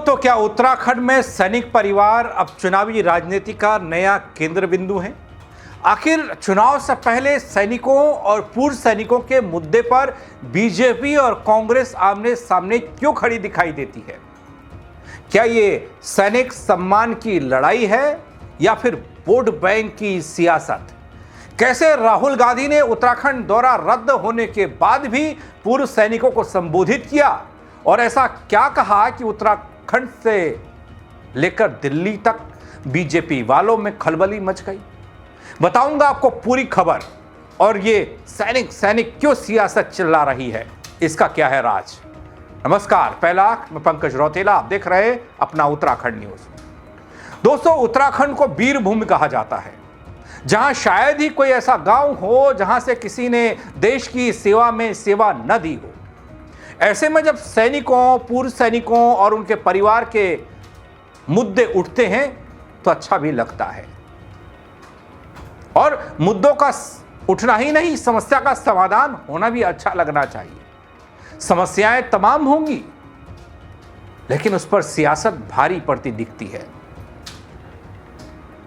तो क्या उत्तराखंड में सैनिक परिवार अब चुनावी राजनीति का नया केंद्र बिंदु है? आखिर चुनाव से पहले सैनिकों और पूर्व सैनिकों के मुद्दे पर बीजेपी और कांग्रेस आमने सामने क्यों खड़ी दिखाई देती है? क्या ये सैनिक सम्मान की लड़ाई है या फिर वोट बैंक की सियासत? कैसे राहुल गांधी ने उत्तराखंड दौरा रद्द होने के बाद भी पूर्व सैनिकों को संबोधित किया और ऐसा क्या कहा कि उत्तराखंड से लेकर दिल्ली तक बीजेपी वालों में खलबली मच गई? बताऊंगा आपको पूरी खबर और ये सैनिक क्यों सियासत चिल्ला रही है, इसका क्या है राज। नमस्कार, पहला मैं पंकज रौतेला, आप देख रहे हैं अपना उत्तराखंड न्यूज। दोस्तों, उत्तराखंड को वीर भूमि कहा जाता है, जहां शायद ही कोई ऐसा गांव हो जहां से किसी ने देश की सेवा में सेवा न दी हो। ऐसे में जब सैनिकों, पूर्व सैनिकों और उनके परिवार के मुद्दे उठते हैं तो अच्छा भी लगता है। और मुद्दों का उठना ही नहीं, समस्या का समाधान होना भी अच्छा लगना चाहिए। समस्याएं तमाम होंगी, लेकिन उस पर सियासत भारी पड़ती दिखती है।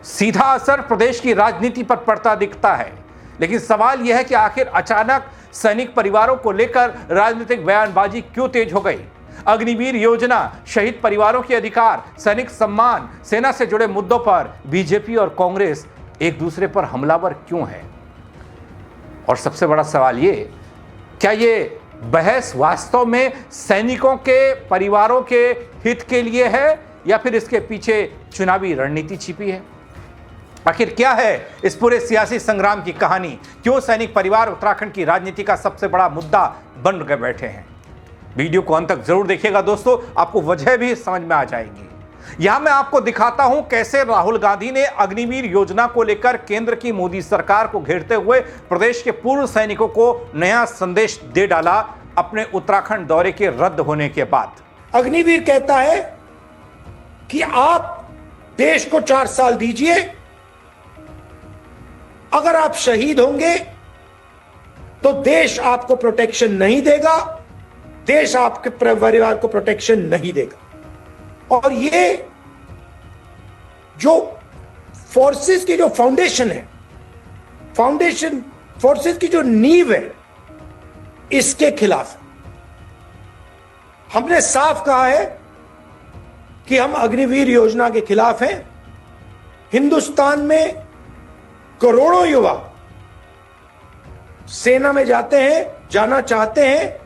सीधा असर प्रदेश की राजनीति पर पड़ता दिखता है। लेकिन सवाल यह है कि आखिर अचानक सैनिक परिवारों को लेकर राजनीतिक बयानबाजी क्यों तेज हो गई? अग्निवीर योजना, शहीद परिवारों के अधिकार, सैनिक सम्मान, सेना से जुड़े मुद्दों पर बीजेपी और कांग्रेस एक दूसरे पर हमलावर क्यों है? और सबसे बड़ा सवाल ये, क्या ये बहस वास्तव में सैनिकों के परिवारों के हित के लिए है या फिर इसके पीछे चुनावी रणनीति छिपी है? आखिर क्या है इस पूरे सियासी संग्राम की कहानी? क्यों सैनिक परिवार उत्तराखंड की राजनीति का सबसे बड़ा मुद्दा बन के बैठे हैं? वीडियो को अंत तक जरूर देखिएगा दोस्तों, आपको वजह भी समझ में आ जाएगी। यहां मैं आपको दिखाता हूं कैसे राहुल गांधी ने अग्निवीर योजना को लेकर केंद्र की मोदी सरकार को घेरते हुए प्रदेश के पूर्व सैनिकों को नया संदेश दे डाला अपने उत्तराखंड दौरे के रद्द होने के बाद। अग्निवीर कहता है कि आप देश को 4 साल दीजिए, अगर आप शहीद होंगे तो देश आपको प्रोटेक्शन नहीं देगा, देश आपके परिवार को प्रोटेक्शन नहीं देगा। और ये जो फोर्सेस की जो फाउंडेशन है, फोर्सेस की जो नींव है, इसके खिलाफ हमने साफ कहा है कि हम अग्निवीर योजना के खिलाफ हैं। हिंदुस्तान में करोड़ों युवा सेना में जाना चाहते हैं,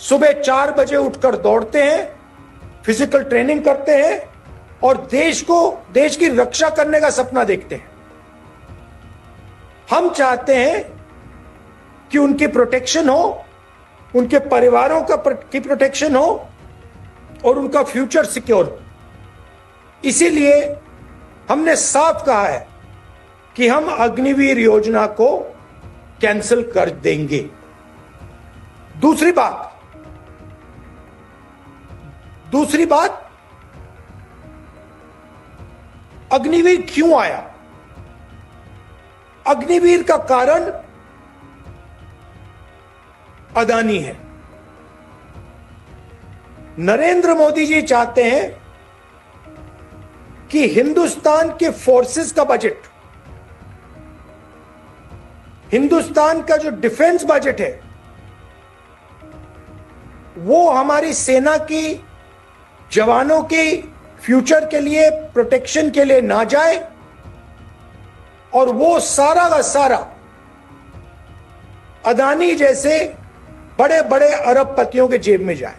सुबह 4 बजे उठकर दौड़ते हैं, फिजिकल ट्रेनिंग करते हैं और देश की रक्षा करने का सपना देखते हैं। हम चाहते हैं कि उनकी प्रोटेक्शन हो, उनके परिवारों की प्रोटेक्शन हो और उनका फ्यूचर सिक्योर हो। इसीलिए हमने साफ कहा है कि हम अग्निवीर योजना को कैंसिल कर देंगे। दूसरी बात, अग्निवीर क्यों आया? अग्निवीर का कारण अदानी है। नरेंद्र मोदी जी चाहते हैं कि हिंदुस्तान के फोर्सेस का बजट, हिंदुस्तान का जो डिफेंस बजट है, वो हमारी सेना की जवानों के फ्यूचर के लिए, प्रोटेक्शन के लिए ना जाए और वो सारा का सारा अदानी जैसे बड़े बड़े अरबपतियों के जेब में जाए।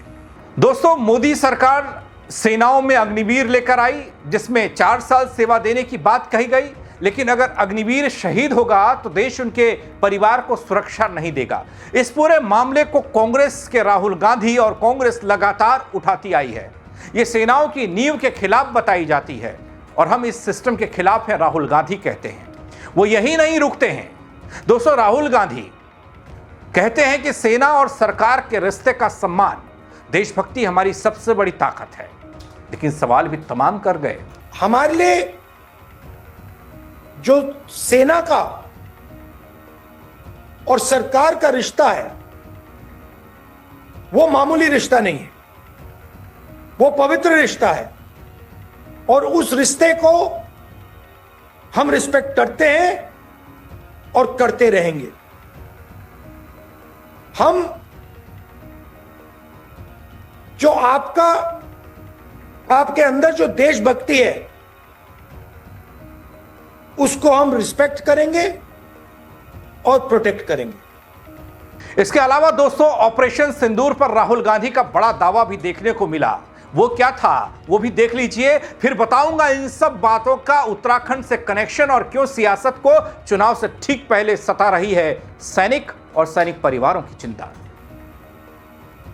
दोस्तों, मोदी सरकार सेनाओं में अग्निवीर लेकर आई, जिसमें 4 साल सेवा देने की बात कही गई। लेकिन अगर अग्निवीर शहीद होगा तो देश उनके परिवार को सुरक्षा नहीं देगा। इस पूरे मामले को कांग्रेस के राहुल गांधी और कांग्रेस लगातार उठाती आई है। ये सेनाओं की नींव के खिलाफ बताई जाती है और हम इस सिस्टम के खिलाफ हैं, राहुल गांधी कहते हैं। वो यही नहीं रुकते हैं दोस्तों। राहुल गांधी कहते हैं कि सेना और सरकार के रिश्ते का सम्मान, देशभक्ति हमारी सबसे बड़ी ताकत है। लेकिन सवाल भी तमाम कर गए। हमारे लिए जो सेना का और सरकार का रिश्ता है, वो मामूली रिश्ता नहीं है। वो पवित्र रिश्ता है और उस रिश्ते को हम रिस्पेक्ट करते हैं और करते रहेंगे। हम जो आपके अंदर जो देशभक्ति है उसको हम रिस्पेक्ट करेंगे और प्रोटेक्ट करेंगे। इसके अलावा दोस्तों, ऑपरेशन सिंदूर पर राहुल गांधी का बड़ा दावा भी देखने को मिला। वो क्या था वो भी देख लीजिए, फिर बताऊंगा इन सब बातों का उत्तराखंड से कनेक्शन और क्यों सियासत को चुनाव से ठीक पहले सता रही है सैनिक और सैनिक परिवारों की चिंता।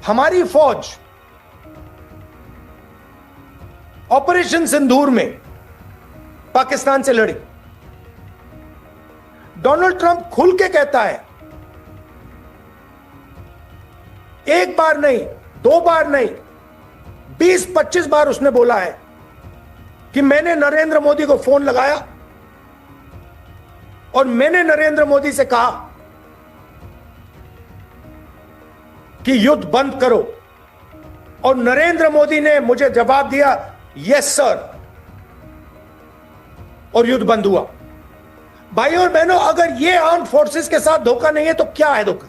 हमारी फौज ऑपरेशन सिंदूर में पाकिस्तान से लड़ी। डोनाल्ड ट्रंप खुल के कहता है, एक बार नहीं, दो बार नहीं, 20-25 बार उसने बोला है कि मैंने नरेंद्र मोदी को फोन लगाया और मैंने नरेंद्र मोदी से कहा कि युद्ध बंद करो, और नरेंद्र मोदी ने मुझे जवाब दिया यस सर, और युद्ध बंद हुआ। भाइयों और बहनों, अगर यह आर्म्ड फोर्सेस के साथ धोखा नहीं है तो क्या है धोखा?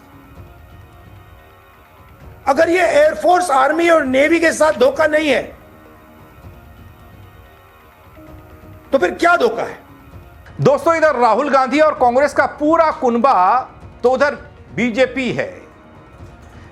अगर यह एयरफोर्स, आर्मी और नेवी के साथ धोखा नहीं है तो फिर क्या धोखा है? दोस्तों, इधर राहुल गांधी और कांग्रेस का पूरा कुनबा तो उधर बीजेपी है।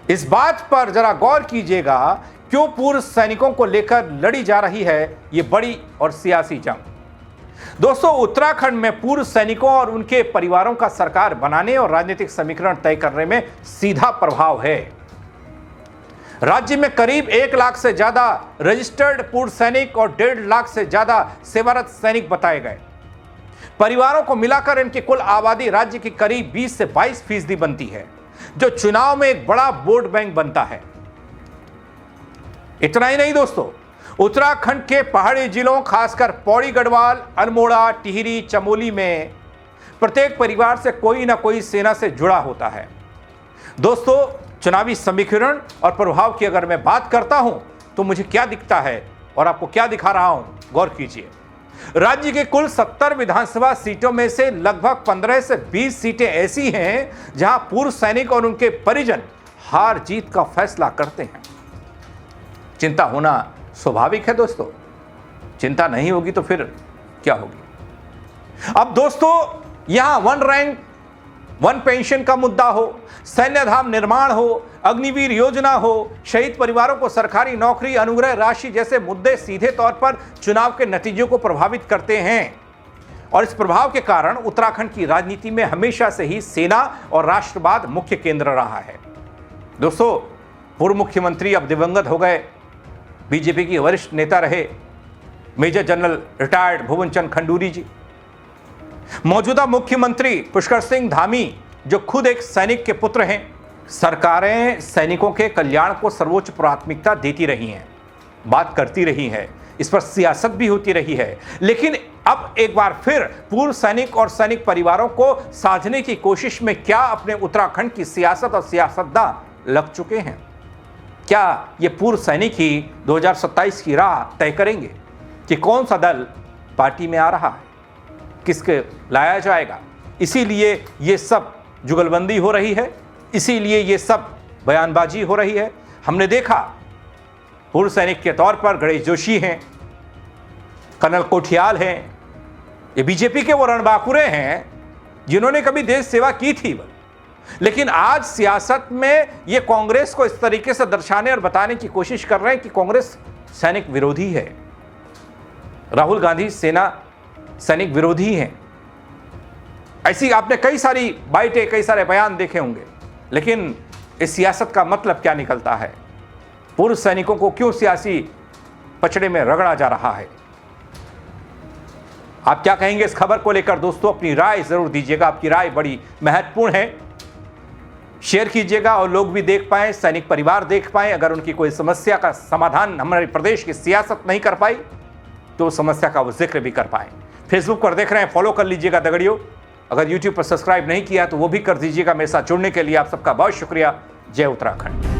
इस बात पर जरा गौर कीजिएगा, क्यों पूर्व सैनिकों को लेकर लड़ी जा रही है यह बड़ी और सियासी जंग। दोस्तों, उत्तराखंड में पूर्व सैनिकों और उनके परिवारों का सरकार बनाने और राजनीतिक समीकरण तय करने में सीधा प्रभाव है। राज्य में करीब 1 लाख से ज्यादा रजिस्टर्ड पूर्व सैनिक और 1.5 लाख से ज्यादा सेवारत सैनिक बताए गए। परिवारों को मिलाकर इनकी कुल आबादी राज्य की करीब 20 से 22% बनती है, जो चुनाव में एक बड़ा वोट बैंक बनता है। इतना ही नहीं दोस्तों, उत्तराखंड के पहाड़ी जिलों, खासकर पौड़ी गढ़वाल, अल्मोड़ा, टिहरी, चमोली में प्रत्येक परिवार से कोई ना कोई सेना से जुड़ा होता है। दोस्तों, चुनावी समीकरण और प्रभाव की अगर मैं बात करता हूं तो मुझे क्या दिखता है और आपको क्या दिखा रहा हूं, गौर कीजिए। राज्य के कुल 70 विधानसभा सीटों में से लगभग 15 से 20 सीटें ऐसी हैं जहां पूर्व सैनिक और उनके परिजन हार जीत का फैसला करते हैं। चिंता होना स्वाभाविक है दोस्तों, चिंता नहीं होगी तो फिर क्या होगी। अब दोस्तों, यहां 1 रैंक 1 पेंशन का मुद्दा हो, सैन्य धाम निर्माण हो, अग्निवीर योजना हो, शहीद परिवारों को सरकारी नौकरी, अनुग्रह राशि जैसे मुद्दे सीधे तौर पर चुनाव के नतीजों को प्रभावित करते हैं। और इस प्रभाव के कारण उत्तराखंड की राजनीति में हमेशा से ही सेना और राष्ट्रवाद मुख्य केंद्र रहा है। दोस्तों, पूर्व मुख्यमंत्री अब दिवंगत हो गए, बीजेपी के वरिष्ठ नेता रहे मेजर जनरल रिटायर्ड भुवन चंद खंडूरी जी, मौजूदा मुख्यमंत्री पुष्कर सिंह धामी जो खुद एक सैनिक के पुत्र हैं। सरकारें सैनिकों के कल्याण को सर्वोच्च प्राथमिकता देती रही हैं, बात करती रही है, इस पर सियासत भी होती रही है। लेकिन अब एक बार फिर पूर्व सैनिक और सैनिक परिवारों को साधने की कोशिश में क्या अपने उत्तराखंड की सियासत और सियासतदान लग चुके हैं? क्या ये पूर्व सैनिक ही 2027 की राह तय करेंगे कि कौन सा दल पार्टी में आ रहा है, किसके लाया जाएगा? इसीलिए ये सब जुगलबंदी हो रही है, इसीलिए ये सब बयानबाजी हो रही है। हमने देखा पूर्व सैनिक के तौर पर गणेश जोशी हैं, कर्नल कोठियाल हैं, ये बीजेपी के वो रणबांकुरे हैं जिन्होंने कभी देश सेवा की थी। लेकिन आज सियासत में ये कांग्रेस को इस तरीके से दर्शाने और बताने की कोशिश कर रहे हैं कि कांग्रेस सैनिक विरोधी है, राहुल गांधी सेना सैनिक विरोधी हैं। ऐसी आपने कई सारी बाइटें, कई सारे बयान देखे होंगे। लेकिन इस सियासत का मतलब क्या निकलता है? पूर्व सैनिकों को क्यों सियासी पचड़े में रगड़ा जा रहा है? आप क्या कहेंगे इस खबर को लेकर? दोस्तों, अपनी राय जरूर दीजिएगा, आपकी राय बड़ी महत्वपूर्ण है। शेयर कीजिएगा और लोग भी देख पाएं, सैनिक परिवार देख पाएं। अगर उनकी कोई समस्या का समाधान हमारे प्रदेश की सियासत नहीं कर पाई तो समस्या का वो जिक्र भी कर पाएं। फेसबुक पर देख रहे हैं, फॉलो कर लीजिएगा दगड़ियों। अगर यूट्यूब पर सब्सक्राइब नहीं किया तो वो भी कर दीजिएगा। मेरे साथ जुड़ने के लिए आप सबका बहुत शुक्रिया। जय उत्तराखंड।